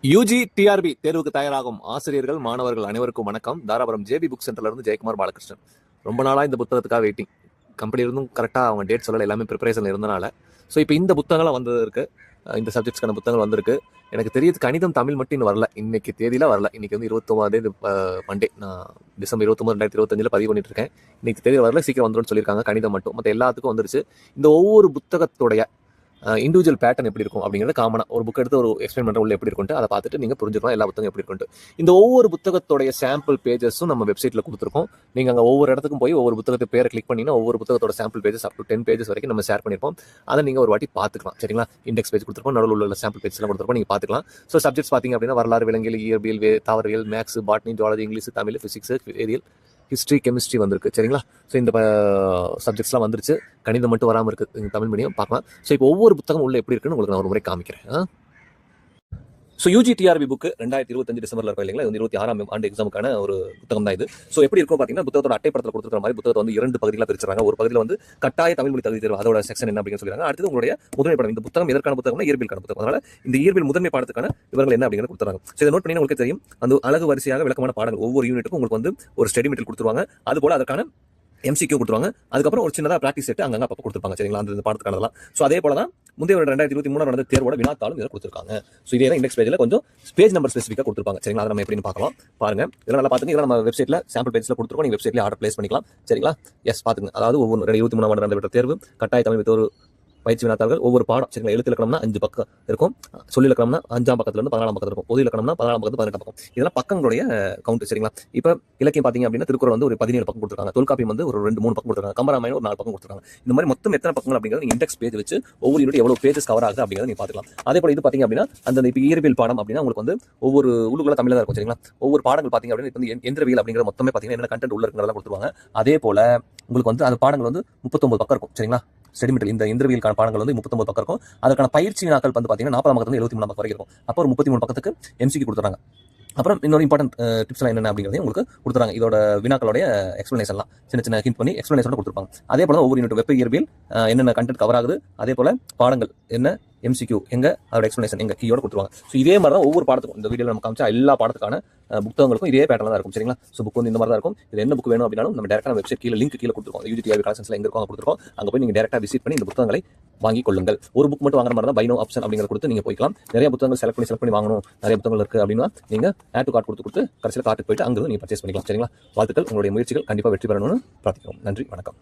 UG TRP தேர்வுக்கு தயாராகும் ஆசிரியர்கள் மாணவர்கள் அனைவருக்கும் வணக்கம். தாராபுரம் ஜேபி புக் சென்டர்ல இருந்து ஜெயக்குமார் பாலகிருஷ்ணன். ரொம்ப நாளா இந்த புத்தகத்துக்காக வெயிட்டிங். கம்பெனி இருந்தும் கரெக்டாக அவங்க டேட் சொல்லலை, எல்லாமே ப்ரிப்பரேஷன் இருந்தனால. ஸோ இப்போ இந்த புத்தகங்கள்லாம் வந்திருக்கு, இந்த சப்ஜெக்ட்ஸ்க்கான புத்தகங்கள் வந்திருக்கு. எனக்கு தெரியுது கணிதம் தமிழ் மட்டும் இன்னும் வரல, இன்னைக்கு தேதியில வரல. இன்னைக்கு வந்து 29 மண்டே, நான் டிசம்பர் 29 2025 பதிவு பண்ணிட்டு இருக்கேன். இன்னைக்கு தேதியில் வரல, சீக்கிரம் வந்துடும் சொல்லியிருக்காங்க. கணிதம் மட்டும், மற்ற எல்லாத்துக்கும் வந்துருச்சு. இந்த ஒவ்வொரு புத்தகத்துடைய இண்டிவிஜுவல் பேட்டர்ன் எப்படி இருக்கும் அப்படிங்கிறது காமனாக ஒரு புக் எடுத்து ஒரு எக்ஸ்பிளைன் பண்ணுற உள்ள எப்படி இருக்குன்ட்டு அதை பார்த்துட்டு நீங்கள் புரிஞ்சுக்கலாம் எல்லா புத்தகம் எப்படி இருக்குன்ட்டு. இந்த ஒவ்வொரு புத்தகத்தோடைய சாம்பிள் பேஜஸும் நம்ம வெப்சைட்டில் கொடுத்துருக்கோம். நீங்கள் அங்கே ஒவ்வொரு இடத்துக்கும் போய் ஒவ்வொரு புத்தகத்தை பேரை கிளிக் பண்ணிங்கன்னா ஒவ்வொரு புத்தகத்தோட sample pages up to 10 pages வரைக்கும் நம்ம ஷேர் பண்ணியிருப்போம். அதை நீங்கள் ஒரு வாட்டி பார்த்துக்கலாம், சரிங்களா? இண்டெக்ஸ் பேஜ் கொடுத்துருப்போம், நடுவில் உள்ள சாம்பிள் பேஜ்லாம் கொடுத்துருப்போம், நீங்கள் பார்த்துக்கலாம். ஸோ சப்ஜெக்ட்ஸ் பார்த்தீங்க அப்படின்னா வரலாறு, விலங்கியல், இயற்பியல், தாவரவியல், maths, botany, zoology, English, Tamil, physics, வேதியியல், ஹிஸ்ட்ரி, கெமிஸ்ட்ரி வந்திருக்கு, சரிங்களா? ஸோ இந்த சப்ஜெக்ட்ஸ்லாம் வந்துருச்சு. கணிதம் மட்டும் வராமல் இருக்குது, தமிழ் மீடியம் பார்க்கலாம். ஸோ இப்போ ஒவ்வொரு புத்தகம் உள்ள எப்படி இருக்குன்னு உங்களுக்கு நான் ஒரு முறை காமிக்கிறேன். ஸோ யூஜி டிஆர்பி புக் 2025 டிசம்பரில் இருக்கும் இல்லைங்களா? 26ஆம் ஆண்டு எக்ஸாமுக்கான ஒரு புத்தகம் தான் இது. ஸோ எப்படி இருக்கும் பார்த்தீங்கன்னா, புத்தகத்தோட அட்டைப்படத்தில் கொடுத்துருக்கிற மாதிரி புத்தகத்தை வந்து 2 பகுதிகளாக பிரிச்சுறாங்க. ஒரு பகுதியில் வந்து கட்டாய தமிழ் மொழி தகுதி தேர்வு, அதோட செக்ஷன் என்ன அப்படின்னு சொல்லிடுறாங்க. அடுத்தது உங்களுடைய முதன்மை பாடம். இந்த புத்தகம் எதற்கான புத்தகம்னா இயற்பியலுக்கான புத்தகம். அதனால இந்த இயற்பியல் முதன்மை பாடத்துக்கான விவரங்கள் என்ன அப்படிங்கிறது கொடுத்துறாங்க. ஸோ இதை நோட் பண்ணி உங்களுக்கு தெரியும், அந்த அழகு வரிசையாக விளக்கமான பாடங்கள் ஒவ்வொரு யூனிட்டுக்கும் உங்களுக்கு வந்து ஒரு ஸ்டடி மெட்டீரியல் கொடுத்துருவாங்க. அதுபோல அதற்கான MCQ கொடுத்துருவாங்க. அதுக்கப்புறம் ஒரு சின்னதாக ப்ராக்டிஸ் செட் அங்கங்கே அப்போ கொடுத்துருப்பாங்க, சரிங்களா? அந்த பாடத்துக்கானதெல்லாம். ஸோ அதே போல தான் முந்தைய 2023 நடந்த தேர்வோட வினாத்தாளும் இதில் கொடுத்துருக்காங்க. ஸோ இதே தான் இண்டெக்ஸ் பேஜில் கொஞ்சம் பேஜ் நம்பர் ஸ்பெசிஃபிக்காக கொடுத்துருப்பாங்க, சரிங்களா? அதை நம்ம எப்படின்னு பார்க்கலாம். பாருங்க, இதெல்லாம் நல்லா பார்த்துங்க. இதெல்லாம் நம்ம வெப்சைட்டில் சாம்பிள் பேஜில் கொடுத்துருக்கோம். நீங்கள் வெப்சைட்லேயே ஆர்டர் பிளேஸ் பண்ணிக்கலாம், சரிங்களா? எஸ், பார்த்துங்க. அதாவது ஒவ்வொரு 23ஆம் ஆண்டு நடந்த தேர்வு கட்டாய தமிழ் ஒரு பயிற்சி வினாத்தாள்கள், ஒவ்வொரு பாடம், சரிங்களா? எழுத்து இலக்கணம்னா 5 பக்கம் இருக்கும், சொல்லி இலக்கணம்னா 5ஆம் பக்கத்துலேருந்து 14ஆம் பக்கத்தில் இருக்கும், பொது இலக்கணம்னா 14ஆம் பக்கத்து 18ஆம் பக்கம். இதெல்லாம் பக்கங்களுடைய கவுண்ட், சரிங்களா? இப்போ இலக்கியம் பார்த்தீங்க அப்படின்னா திருக்குறள் வந்து ஒரு 17 பக்கம் கொடுத்துருக்காங்க, தொல்காப்பியம் வந்து ஒரு 2-3 பக்கம் கொடுத்துருக்காங்க, கம்பராமாயணம் ஒரு 4 பக்கம் கொடுத்துருக்காங்க. இந்த மாதிரி மொத்தம் எத்தனை பக்கங்கள் அப்படிங்கிறது நீங்கள் இண்டெக்ஸ் பேஜ் வச்சு ஒவ்வொரு யூனிட் எவ்வளோ பேஜஸ் கவர் ஆகுது அப்படிங்கிறத நீங்கள் பார்த்துக்கலாம். அதே போல இது பார்த்தீங்க அப்படின்னா அந்த இப்போ இயற்பியல் பாடம் அப்படின்னா உங்களுக்கு வந்து ஒவ்வொரு உள்ளுக்குள்ள தமிழில் தான் இருக்கும், சரிங்களா? ஒவ்வொரு பாடங்கள் பார்த்தீங்க அப்படின்னா இப்போ வந்து எந்திரவியல் அப்படிங்கிற மொத்தமே பார்த்தீங்கன்னா என்ன கண்டென்ட் உள்ள இருக்கிறதெல்லாம் கொடுத்துருவாங்க. அதே போல உங்களுக்கு வந்து அந்த பாடங்கள் வந்து 39 பக்கம் இருக்கும், சரிங்களா? ஸ்டெடிமெட்டல் இந்த எந்திரவியலுக்கான பாடங்கள் வந்து 39 பக்கம் இருக்கும். அதற்கான பயிற்சி வினாக்கள் வந்து பார்த்தீங்கன்னா 40ஆம் பக்கத்துல 73ஆம் பக்கம் வரைக்கும் இருக்கும். அப்போ ஒரு 33 பக்கத்துக்கு MCQ கொடுத்துறாங்க. அப்புறம் இன்னொரு இம்பார்ட்டன்ட் டிப்ஸ்லாம் என்னென்ன அப்படிங்கிறதையும் உங்களுக்கு கொடுத்துறாங்க. இதோட வினாக்களுடைய எக்ஸ்பிளனேஷன்லாம் சின்ன ஹிண்ட் பண்ணி எக்ஸ்பிளனேஷன் கொடுத்துருப்பாங்க. அதே போல ஒவ்வொரு யூனிட் வெப்ப இயற்பியல் என்னென்ன கண்டென்ட் கவர் ஆகுது, அதே போல பாடங்கள் என்ன, MCQ எங்க, அதோட எக்ஸ்பிளனேஷன் எங்க, கீயோட கொடுத்துருவாங்க. ஸோ இதே மாதிரி தான் ஒவ்வொரு பாடத்துக்கும் இந்த வீடியோவில் நம்ம காமிச்சா எல்லா பாடத்துக்கான புத்தகங்களுக்கும் இதே பேட்டர்ல தான் இருக்கும், சரிங்களா? ஸோ புக் வந்து இந்த மாதிரி தான் இருக்கும். இது என்ன புக் வேணும் அப்படின்னாலும் நம்ம டேரக்டாக வெப்சைட் லிங்க் கீழே கொடுத்துருக்கோம். யூஜி டிஆர்பி கலெக்ஷன்ஸ்ல எங்க இருக்கும் கொடுத்துருக்கோம். அங்கே போய் நீங்கள் டேரக்டாக விசிட் பண்ணி இந்த புத்தகங்களை வாங்கி கொள்ளுங்கள். ஒரு புக் மட்டும் வாங்குற மாதிரி தான் பை நோ ஆப்ஷன் அப்படிங்கிறத கொடுத்து நீங்கள் போய்க்கலாம். நிறைய புத்தகங்கள் செலக்ட் பண்ணி வாங்கணும், நிறைய புத்தகங்கள் இருக்குது அப்படின்னா நீங்கள் ஆட் டு கார்ட் கொடுத்து கடைசியில் கார்ட்டுக்கு போயிட்டு அங்கிருந்து நீங்கள் பர்ச்சேஸ் பண்ணிக்கலாம், சரிங்களா? வாழ்த்துக்கள், உங்களுடைய முயற்சிகள் கண்டிப்பாக வெற்றி பெறணும்னு பிரார்த்திக்கிறோம். நன்றி, வணக்கம்.